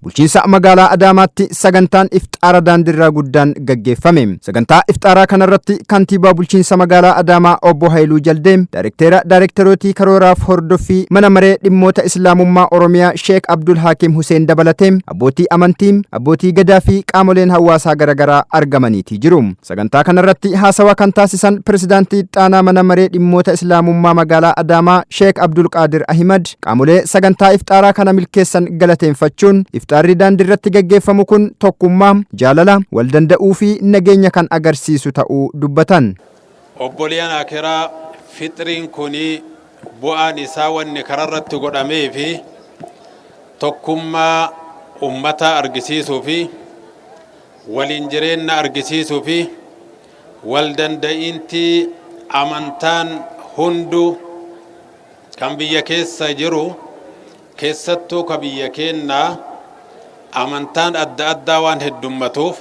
Bulchiinsa magaalaa Adaamaatti sagantaan ifxaara daandiirraa guddaan gaggeeffame. Sagantaa ifxaaraa kanarratti kantiibaa bulchiinsa magaalaa Adaamaa obbo Haayiluu Jaldeem, Daayirekteerootii karooraaf hordoffii mana maree dhimmoota Islaamummaa Oromiyaa Sheek Abdul Hakim Huseen dabalatee abbootii amantii, abbootii gadaa fi qaamoleen hawaasaa garaagaraa argamaniiti jiru. Sagantaa kanarratti haasawaa kan taasisan pirezidaantii Xaanaa mana maree dhimmoota Islaamummaa magaalaa Adaamaa Sheek Abdul Qaadir Ahimad qaamolee sagantaa ifxaaraa kana milkeessan galateeffachuun ifxaarri daandiirratti gaggeeffamu kun tokkummaa, jaalala, wal danda'uu fi nageenya kan agarsiisu ta'uu dubbatan. Obboleeyyan akiraa fixriin kuni bu'aan isaa wanni kararratti godhamee fi tokkummaa ummata argisiisuu fi waliin jireenya argisiisuu fi wal danda'iinti amantaan hundu kan biyya keessa jiru keessattuu ka biyya keenyaa amantaan adda addaa waan heddummatuuf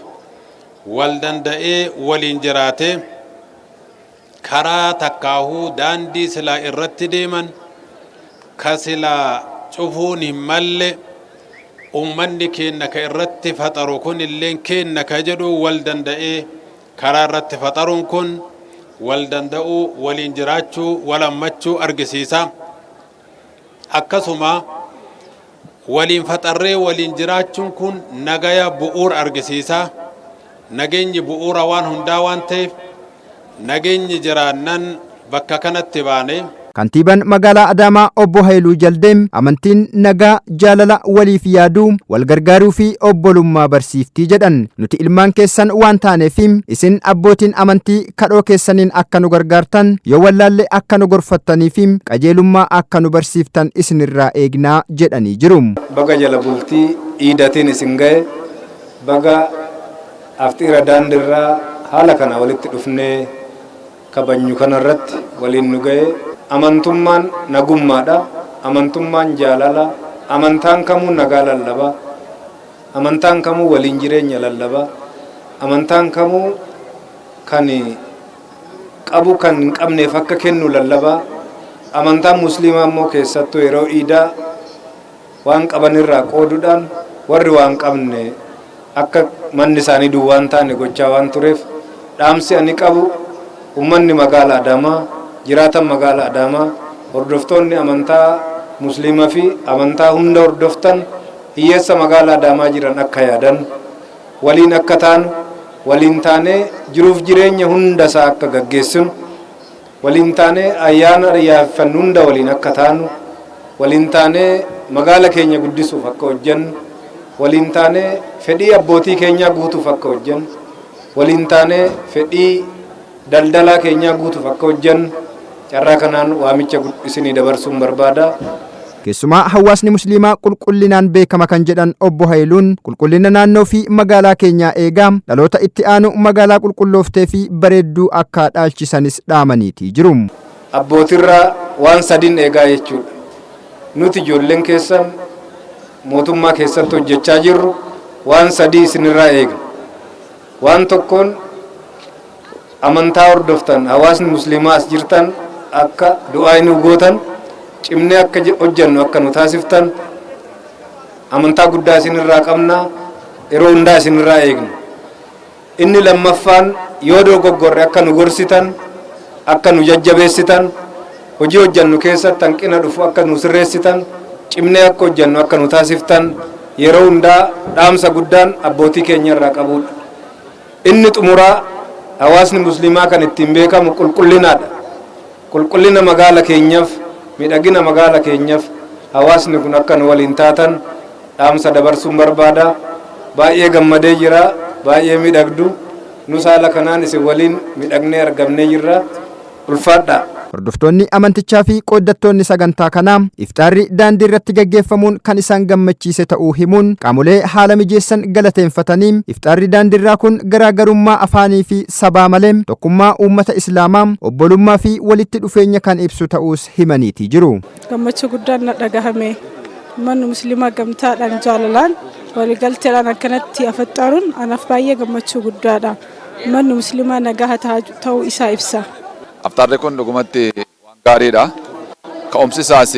wal danda'ee waliin jiraate karaa takkaahuu daandii silaa irratti deeman ka silaa cufuun hin malle ummanni keenna ka irratti faxaru kun illeen keenna ka jedhu wal danda'ee karaa irratti faxaruun kun wal danda'uu waliin jiraachuu wal hammachuu argisiisa. Akkasuma waliin faxarree waliin jiraachuun kun nagaya bu'uura argisiisa. Nageenyi bu'uura waan hundaa waan ta'eef nageenyi jiraannan bakka kanatti baane. Kantiibaan magaalaa Adaamaa obbo Haayiluu Jaldeem amantiin nagaa, jaalala, waliif yaaduu, wal gargaaruu fi obbolummaa barsiiftii jedhan. Nuti ilmaan keessan waan taaneef isin abbootiin amantii kadhoo keessaniin akka nu gargaartan, yoo wallaalle akka nu gorfattanii fi qajeelummaa akka nu barsiiftan isinirraa eegnaa jedhanii jiru. Baga jala bultii iidatiin isin ga'e, baga afxiira daandiirraa haala kana walitti dhufnee kabajnu kanarratti waliin nu ga'e. Amantummaan nagummaadha. Amantummaan jaalala. Amantaan kamuu nagaa lallaba. Amantaan kamuu waliin jireenya lallaba. Amantaan kamuu kan qabu kan hin qabneef akka kennu lallaba. Amantaan musliimaa immoo keessattuu yeroo iidaa waan qabanirraa qooduudhaan warri waan qabne akka manni isaanii duwwaan taane gochaa waan tureef dhaamsi ani qabu ummanni magaalaa Adaamaa, jiraatan magaalaa Adaamaa, hordoftoonni amantaa musliimaa fi amantaa hunda hordoftan hiyyeessa magaalaa Adaamaa jiran akka yaadan, waliin akka taanu, waliin taanee jiruuf jireenya hunda isaa akka gaggeessinu, waliin taanee ayyaana yaaffannu hunda waliin akka taanu, waliin taanee magaala keenya guddisuuf akka hojjennu, waliin taanee fedhii abbootii keenyaa guutuuf akka hojjennu, waliin taanee fedhii daldalaa keenyaa guutuuf akka hojjennu carraa kanaan waamicha isinii dabarsuun barbaada. Keessumaa hawaasni musliimaa qulqullinaan beekama kan jedhan obbo Haayiluun qulqullina naannoo fi magaalaa keenyaa eegaa dhaloota itti aanu magaalaa qulqullooftee fi bareedduu akka dhaalchisanis dhaamaniiti jiru. Abbootirraa waan sadiin eegaa jechuudha. Nuti ijoolleen keessan mootummaa keessatti hojjechaa jirru waan sadii isinirraa eegna. Waan tokkoon amantaa hordoftan hawaasni musliimaa as jirtan akka du'aa nu gootan cimnee akka hojjennu akka nu taasiftan amantaa guddaa isinirraa qabna, yeroo hundaa isinirraa eegna. Inni lammaffaan yoo dogoggorre akka nu gorsitan, akka nu jajjabeessitan, hojii hojjennu keessatti hanqina dhufu akka nu sirreessitan, cimnee akka hojjennu akka nu taasiftan yeroo hundaa dhaamsa guddaan abbootii keenya irraa qabudha. Inni xumuraa hawaasni musliimaa kan ittiin beekamu qulqullinaadha. Qulqullina magaala keenyaaf, miidhagina magaala keenyaaf hawaasni kun akka nu waliin taatan dhaamsa dabarsuun barbaada. Baay'ee gammadee jira, baay'ee miidhagdu. Nus haala kanaan isin waliin miidhagnee argamnee jirra. Ulfaadha. Hordoftoonni amantichaa fi qooddattoonni sagantaa kanaa iftaarri daandii irratti gaggeeffamuun kan isaan gammachiise ta'uu himuun qaamolee haala mijeessan galateeffatanii iftaarri daandiirraa kun garaagarummaa afaanii fi sabaa malee tokkummaa uummata islaamaa, obbolummaa fi walitti dhufeenya kan ibsu ta'uus himaniiti jiru. Gammachuu guddaan na dhagahame. Manni musliimaa gamtaadhaan jaalalaan waliigalteedhaan akkanatti afaxxaaruun anaaf baay'ee gammachuu guddaadha. manni muslimaa nagaa ta'uu isaa ibsa. Aftaarri kun dhugumatti waan gaariidha. Ka'umsi isaas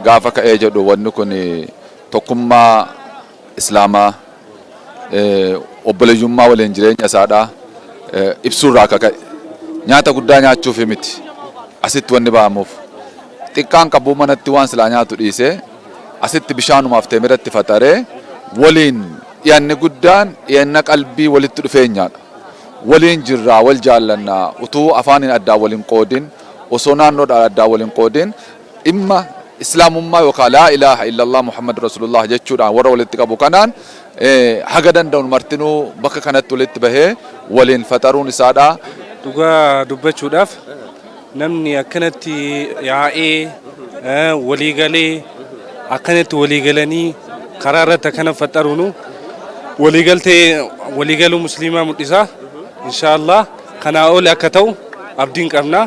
gaafa ka'ee jedhu wanni kun tokkummaa Islaamaa obboleeyyummaa waliin jireenya isaadha ibsuurraa akka ka'e. Nyaata guddaa nyaachuuf miti asitti wanni ba'amuuf xiqqaan qabuu manatti waan silaa nyaatu dhiisee asitti bishaanumaaf teemiratti faxaree waliin dhiyaanni guddaan dhiyaanna qalbii walitti dhufeenyaadha. Waliin jirraa wal jaallannaa utuu afaaniin addaa waliin qoodin osoo naannoodhaan addaa waliin qoodin dhimma islaamummaa yookaan laa ilaaha illallah muhammad rasulullah jechuudhaan warra walitti qabu kanaan haga danda'uun martinuu bakka kanatti walitti bahee waliin faxaruun isaadha. Dhugaa dubbachuudhaaf namni akkanatti yaa'ee waliigalee akkanatti waliigalanii karaa irratti akkana faxaruun waliigaluu musliimaa mul'isa. Inshallah kanaa ol akka ta'u abdiin qabna.